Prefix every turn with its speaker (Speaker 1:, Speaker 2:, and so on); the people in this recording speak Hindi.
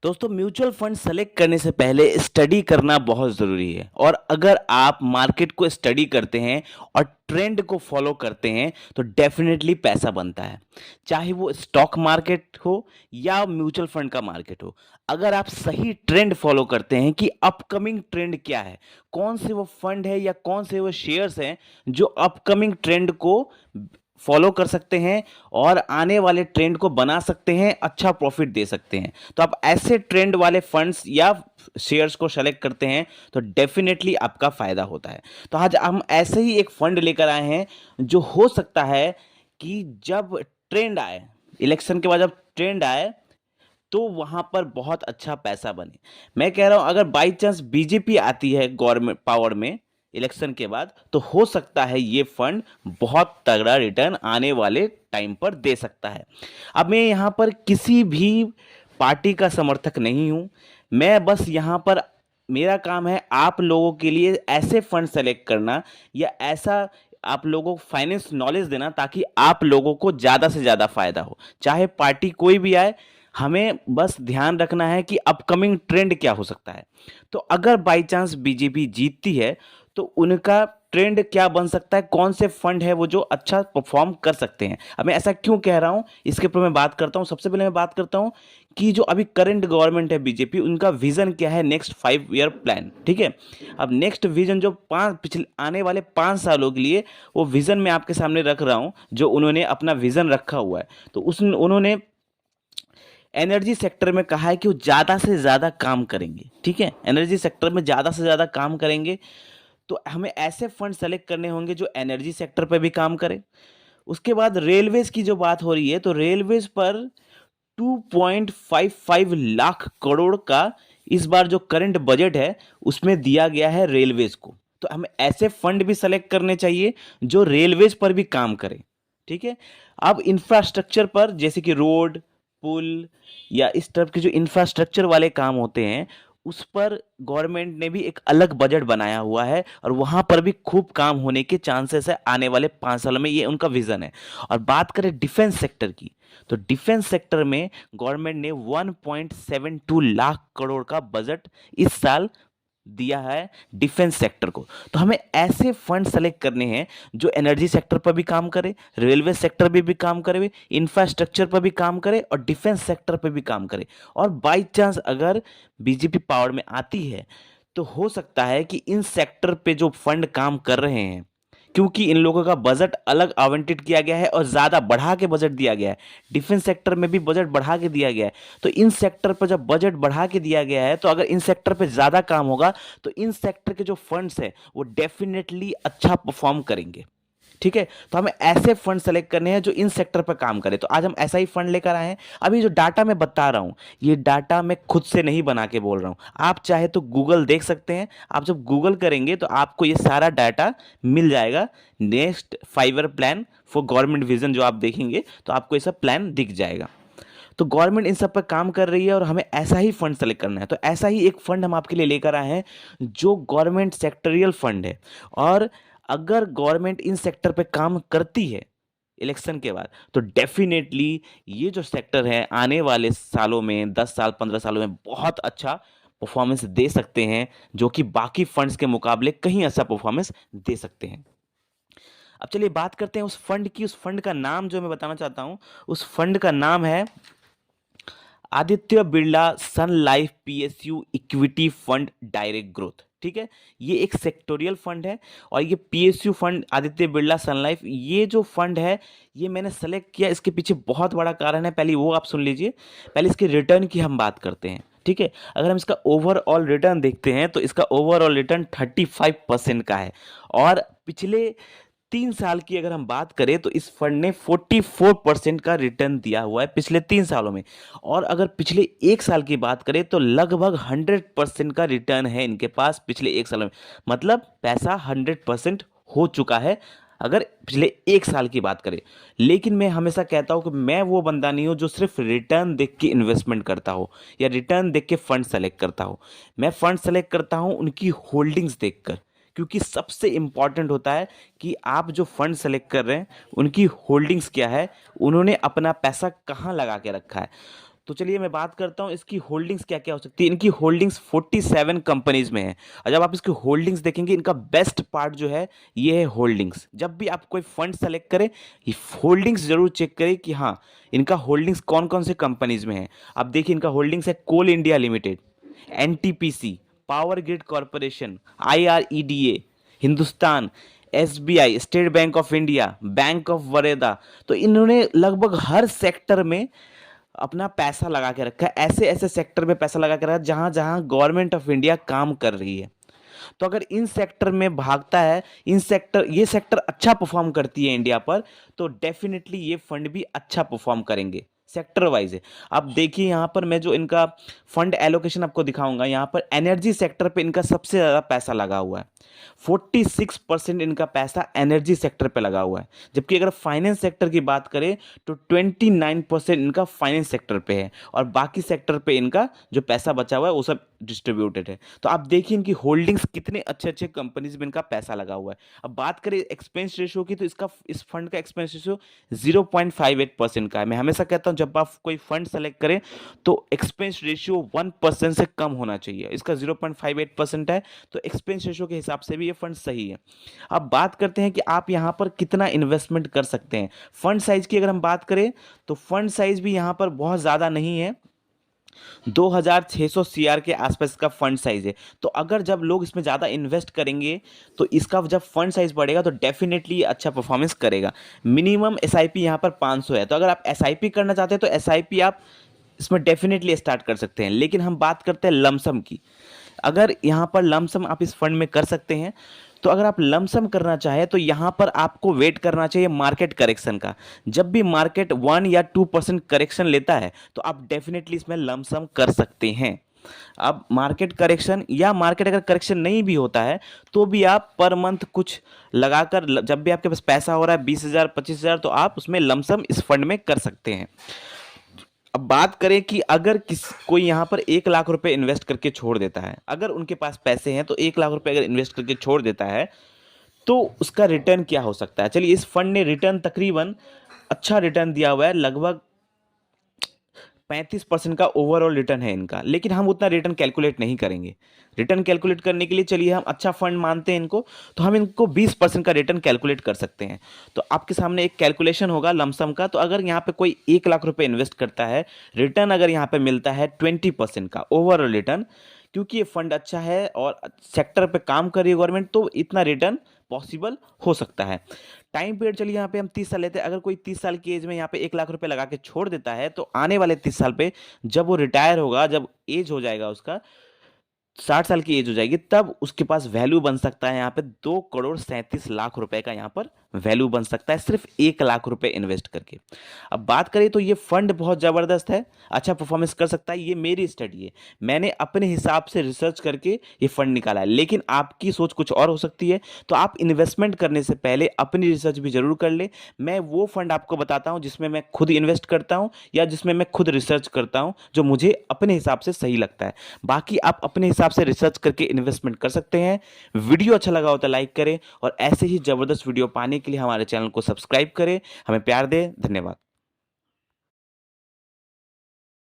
Speaker 1: दोस्तों म्यूचुअल फंड सेलेक्ट करने से पहले स्टडी करना बहुत ज़रूरी है। और अगर आप मार्केट को स्टडी करते हैं और ट्रेंड को फॉलो करते हैं तो डेफिनेटली पैसा बनता है। चाहे वो स्टॉक मार्केट हो या म्यूचुअल फंड का मार्केट हो, अगर आप सही ट्रेंड फॉलो करते हैं कि अपकमिंग ट्रेंड क्या है, कौन से वो फंड है या कौन से वो शेयर्स हैं जो अपकमिंग ट्रेंड को फॉलो कर सकते हैं और आने वाले ट्रेंड को बना सकते हैं, अच्छा प्रॉफिट दे सकते हैं, तो आप ऐसे ट्रेंड वाले फंड्स या शेयर्स को सेलेक्ट करते हैं तो डेफिनेटली आपका फायदा होता है। तो आज हम ऐसे ही एक फंड लेकर आए हैं जो हो सकता है कि जब ट्रेंड आए, इलेक्शन के बाद जब ट्रेंड आए तो वहां पर बहुत अच्छा पैसा बने। मैं कह रहा हूं अगर बाई चांस बीजेपी आती है गवर्नमेंट पावर में इलेक्शन के बाद, तो हो सकता है ये फंड बहुत तगड़ा रिटर्न आने वाले टाइम पर दे सकता है। अब मैं यहाँ पर किसी भी पार्टी का समर्थक नहीं हूँ। मैं बस यहाँ पर, मेरा काम है आप लोगों के लिए ऐसे फंड सेलेक्ट करना या ऐसा आप लोगों को फाइनेंस नॉलेज देना ताकि आप लोगों को ज़्यादा से ज़्यादा फायदा हो। चाहे पार्टी कोई भी आए, हमें बस ध्यान रखना है कि अपकमिंग ट्रेंड क्या हो सकता है। तो अगर बाई चांस बीजेपी जीतती है तो उनका ट्रेंड क्या बन सकता है, कौन से फंड है वो जो अच्छा परफॉर्म कर सकते हैं। अब मैं ऐसा क्यों कह रहा हूं, इसके ऊपर मैं बात करता हूं। सबसे पहले मैं बात करता हूं कि जो अभी करंट गवर्नमेंट है बीजेपी, उनका विजन क्या है नेक्स्ट 5 ईयर प्लान। ठीक है, अब नेक्स्ट विजन जो पिछले आने वाले 5 सालों के लिए, वो विजन मैं आपके सामने रख रहा हूं जो उन्होंने अपना विजन रखा हुआ है। तो उन्होंने एनर्जी सेक्टर में कहा है कि वो ज़्यादा से ज़्यादा काम करेंगे। ठीक है, एनर्जी सेक्टर में ज़्यादा से ज़्यादा काम करेंगे, तो हमें ऐसे फंड सेलेक्ट करने होंगे जो एनर्जी सेक्टर पर भी काम करें। उसके बाद रेलवेज की जो बात हो रही है, तो रेलवेज पर 2.55 लाख करोड़ का इस बार जो करंट बजट है उसमें दिया गया है रेलवेज को। तो हमें ऐसे फंड भी सेलेक्ट करने चाहिए जो रेलवेज पर भी काम करें। ठीक है, अब इंफ्रास्ट्रक्चर पर जैसे कि रोड, पुल या इस तरह के जो इंफ्रास्ट्रक्चर वाले काम होते हैं, उस पर गवर्नमेंट ने भी एक अलग बजट बनाया हुआ है और वहां पर भी खूब काम होने के चांसेस है आने वाले 5 सालों में, ये उनका विजन है। और बात करें डिफेंस सेक्टर की, तो डिफेंस सेक्टर में गवर्नमेंट ने 1.72 लाख करोड़ का बजट इस साल दिया है डिफेंस सेक्टर को। तो हमें ऐसे फंड सेलेक्ट करने हैं जो एनर्जी सेक्टर पर भी काम करे, रेलवे सेक्टर पे भी काम करे, इंफ्रास्ट्रक्चर पर भी काम करे और डिफेंस सेक्टर पर भी काम करे। और बाई चांस अगर बीजेपी पावर में आती है तो हो सकता है कि इन सेक्टर पे जो फंड काम कर रहे हैं, क्योंकि इन लोगों का बजट अलग आवंटित किया गया है और ज़्यादा बढ़ा के बजट दिया गया है, डिफेंस सेक्टर में भी बजट बढ़ा के दिया गया है, तो इन सेक्टर पर जब बजट बढ़ा के दिया गया है तो अगर इन सेक्टर पे ज़्यादा काम होगा तो इन सेक्टर के जो फंड्स हैं वो डेफिनेटली अच्छा परफॉर्म करेंगे। ठीक है, तो हमें ऐसे फंड सेलेक्ट करने हैं जो इन सेक्टर पर काम करें। तो आज हम ऐसा ही फंड लेकर आए हैं। अभी जो डाटा मैं बता रहा हूं, ये डाटा मैं खुद से नहीं बना के बोल रहा हूं, आप चाहे तो गूगल देख सकते हैं। आप जब गूगल करेंगे तो आपको ये सारा डाटा मिल जाएगा। Next 5 year plan for government vision जो आप देखेंगे तो आपको ये सब प्लान दिख जाएगा। तो गवर्नमेंट इन सब पर काम कर रही है और हमें ऐसा ही फंड सेलेक्ट करना है। तो ऐसा ही एक फंड हम आपके लिए लेकर आए हैं जो गवर्नमेंट सेक्टरियल फंड है। और अगर गवर्नमेंट इन सेक्टर पे काम करती है इलेक्शन के बाद तो डेफिनेटली ये जो सेक्टर है आने वाले सालों में, 10 साल 15 सालों में बहुत अच्छा परफॉर्मेंस दे सकते हैं, जो कि बाकी फंड्स के मुकाबले कहीं अच्छा परफॉर्मेंस दे सकते हैं। अब चलिए बात करते हैं उस फंड की। उस फंड का नाम जो मैं बताना चाहता हूं, उस फंड का नाम है Aditya Birla sun life PSU equity fund direct growth. ठीक है, ये एक सेक्टोरियल फंड है और ये PSU fund Aditya Birla sun life, ये जो फंड है ये मैंने सेलेक्ट किया, इसके पीछे बहुत बड़ा कारण है। पहले वो आप सुन लीजिए, पहले इसके रिटर्न की हम बात करते हैं। ठीक है, अगर हम इसका ओवरऑल रिटर्न देखते हैं तो इसका ओवरऑल रिटर्न 35% का है। और पिछले 3 साल की अगर हम बात करें तो इस फंड ने 44% का रिटर्न दिया हुआ है पिछले 3 सालों में। और अगर पिछले 1 साल की बात करें तो लगभग 100% का रिटर्न है इनके पास पिछले 1 साल में। मतलब पैसा 100% हो चुका है अगर पिछले 1 साल की बात करें। लेकिन मैं हमेशा कहता हूं कि मैं वो बंदा नहीं हूं जो सिर्फ रिटर्न देख के इन्वेस्टमेंट करता हो या रिटर्न देख के फंड सेलेक्ट करता हो। मैं फंड सेलेक्ट करता हूं उनकी होल्डिंग्स देखकर, क्योंकि सबसे इंपॉर्टेंट होता है कि आप जो फंड सेलेक्ट कर रहे हैं उनकी होल्डिंग्स क्या है, उन्होंने अपना पैसा कहाँ लगा के रखा है। तो चलिए मैं बात करता हूँ इसकी होल्डिंग्स क्या क्या हो सकती है। इनकी होल्डिंग्स 47 कंपनीज में है, और जब आप इसकी होल्डिंग्स देखेंगे, इनका बेस्ट पार्ट जो है ये है होल्डिंग्स। जब भी आप कोई फंड सेलेक्ट करें, ये होल्डिंग्स जरूर चेक करें कि हाँ इनका होल्डिंग्स कौन कौन से कंपनीज में है। अब देखिए इनका होल्डिंग्स है coal India limited, NTPC, power grid corporation, IREDA, Hindustan, SBI, state bank of India, bank of Baroda. तो इन्होंने लगभग हर सेक्टर में अपना पैसा लगा के रखा है। ऐसे ऐसे सेक्टर में पैसा लगा के रखा है जहां जहां गवर्नमेंट ऑफ इंडिया काम कर रही है। तो अगर इन सेक्टर में भागता है, ये सेक्टर अच्छा परफॉर्म करती है इंडिया पर, तो डेफिनेटली ये फंड भी अच्छा परफॉर्म करेंगे। सेक्टर वाइज है। अब देखिए यहाँ पर मैं जो इनका फंड एलोकेशन आपको दिखाऊंगा, यहाँ पर एनर्जी सेक्टर पे इनका सबसे ज़्यादा पैसा लगा हुआ है। 46% इनका पैसा एनर्जी सेक्टर पे लगा हुआ है। जबकि अगर फाइनेंस सेक्टर की बात करें तो 29% इनका फाइनेंस सेक्टर पे है, और बाकी सेक्टर पे इनका जो पैसा बचा हुआ है वो सब डिस्ट्रीब्यूटेड है। तो आप देखिए इनकी होल्डिंग्स कितने अच्छे अच्छे कंपनीज में इनका पैसा लगा हुआ है। अब बात करें एक्सपेंस रेशियो की, तो इस फंड का एक्सपेंस रेशियो 0.58% का है। मैं हमेशा कहता हूं जब आप कोई फंड सेलेक्ट करें तो एक्सपेंस रेशियो 1% से कम होना चाहिए। इसका 0.58% है, तो एक्सपेंस रेशियो के हिसाब से भी ये फंड सही है। अब बात करते हैं कि आप यहाँ पर कितना इन्वेस्टमेंट कर सकते हैं। फंड साइज की अगर हम बात करें तो फंड साइज भी यहाँ पर बहुत ज़्यादा नहीं है, 2600 सीआर के आसपास का फंड साइज है। तो अगर जब लोग इसमें ज़्यादा इन्वेस्ट करेंगे तो इसका जब फंड साइज बढ़ेगा तो डेफिनेटली ये अच्छा परफॉर्मेंस करेगा। मिनिमम एसआईपी यहाँ पर 500 है, तो अगर आप एसआईपी करना चाहते हैं तो एसआईपी आप इसमें डेफिनेटली स्टार्ट कर सकते हैं। लेकिन हम बात करते हैं लमसम की। अगर यहाँ पर लमसम आप इस फंड में कर सकते हैं, तो अगर आप लमसम करना चाहें तो यहाँ पर आपको वेट करना चाहिए मार्केट करेक्शन का। जब भी मार्केट 1 या 2% करेक्शन लेता है तो आप डेफिनेटली इसमें लमसम कर सकते हैं। अब मार्केट करेक्शन या मार्केट अगर करेक्शन नहीं भी होता है तो भी आप पर मंथ कुछ लगाकर, जब भी आपके पास पैसा हो रहा है 20,000 25,000, तो आप उसमें लमसम इस फंड में कर सकते हैं। अब बात करें कि अगर कोई यहाँ पर 1 लाख रुपए इन्वेस्ट करके छोड़ देता है, अगर उनके पास पैसे हैं तो 1 लाख रुपए अगर इन्वेस्ट करके छोड़ देता है तो उसका रिटर्न क्या हो सकता है। चलिए, इस फंड ने रिटर्न तकरीबन अच्छा रिटर्न दिया हुआ है, लगभग 35% का ओवरऑल रिटर्न है इनका। लेकिन हम उतना रिटर्न कैलकुलेट नहीं करेंगे। रिटर्न कैलकुलेट करने के लिए चलिए हम अच्छा फंड मानते हैं इनको, तो हम इनको 20% का रिटर्न कैलकुलेट कर सकते हैं। तो आपके सामने एक कैलकुलेशन होगा लमसम का। तो अगर यहाँ पे कोई 1 लाख रुपए इन्वेस्ट करता है, रिटर्न अगर यहाँ पे मिलता है 20% का ओवरऑल रिटर्न, क्योंकि ये फंड अच्छा है और सेक्टर पे काम कर रही है गवर्नमेंट, तो इतना रिटर्न पॉसिबल हो सकता है। टाइम पीरियड चलिए यहाँ पे हम 30 साल लेते हैं। अगर कोई 30 साल की एज में यहाँ पे 1 लाख रुपए लगा के छोड़ देता है, तो आने वाले 30 साल पे जब वो रिटायर होगा, जब एज हो जाएगा उसका 60 साल की एज हो जाएगी, तब उसके पास वैल्यू बन सकता है यहाँ पे 2,37,00,000 रुपए का यहाँ पर वैल्यू बन सकता है, सिर्फ 1 लाख रुपए इन्वेस्ट करके। अब बात करें तो ये फंड बहुत ज़बरदस्त है, अच्छा परफॉर्मेंस कर सकता है। ये मेरी स्टडी है, मैंने अपने हिसाब से रिसर्च करके ये फंड निकाला है। लेकिन आपकी सोच कुछ और हो सकती है, तो आप इन्वेस्टमेंट करने से पहले अपनी रिसर्च भी जरूर कर ले। मैं वो फंड आपको बताता हूँ जिसमें मैं खुद इन्वेस्ट करता हूँ या जिसमें मैं खुद रिसर्च करता हूँ, जो मुझे अपने हिसाब से सही लगता है। बाकी आप अपने हिसाब से रिसर्च करके इन्वेस्टमेंट कर सकते हैं। वीडियो अच्छा लगा हो तो लाइक करें, और ऐसे ही जबरदस्त वीडियो पाने के लिए हमारे चैनल को सब्सक्राइब करें। हमें प्यार दें। धन्यवाद।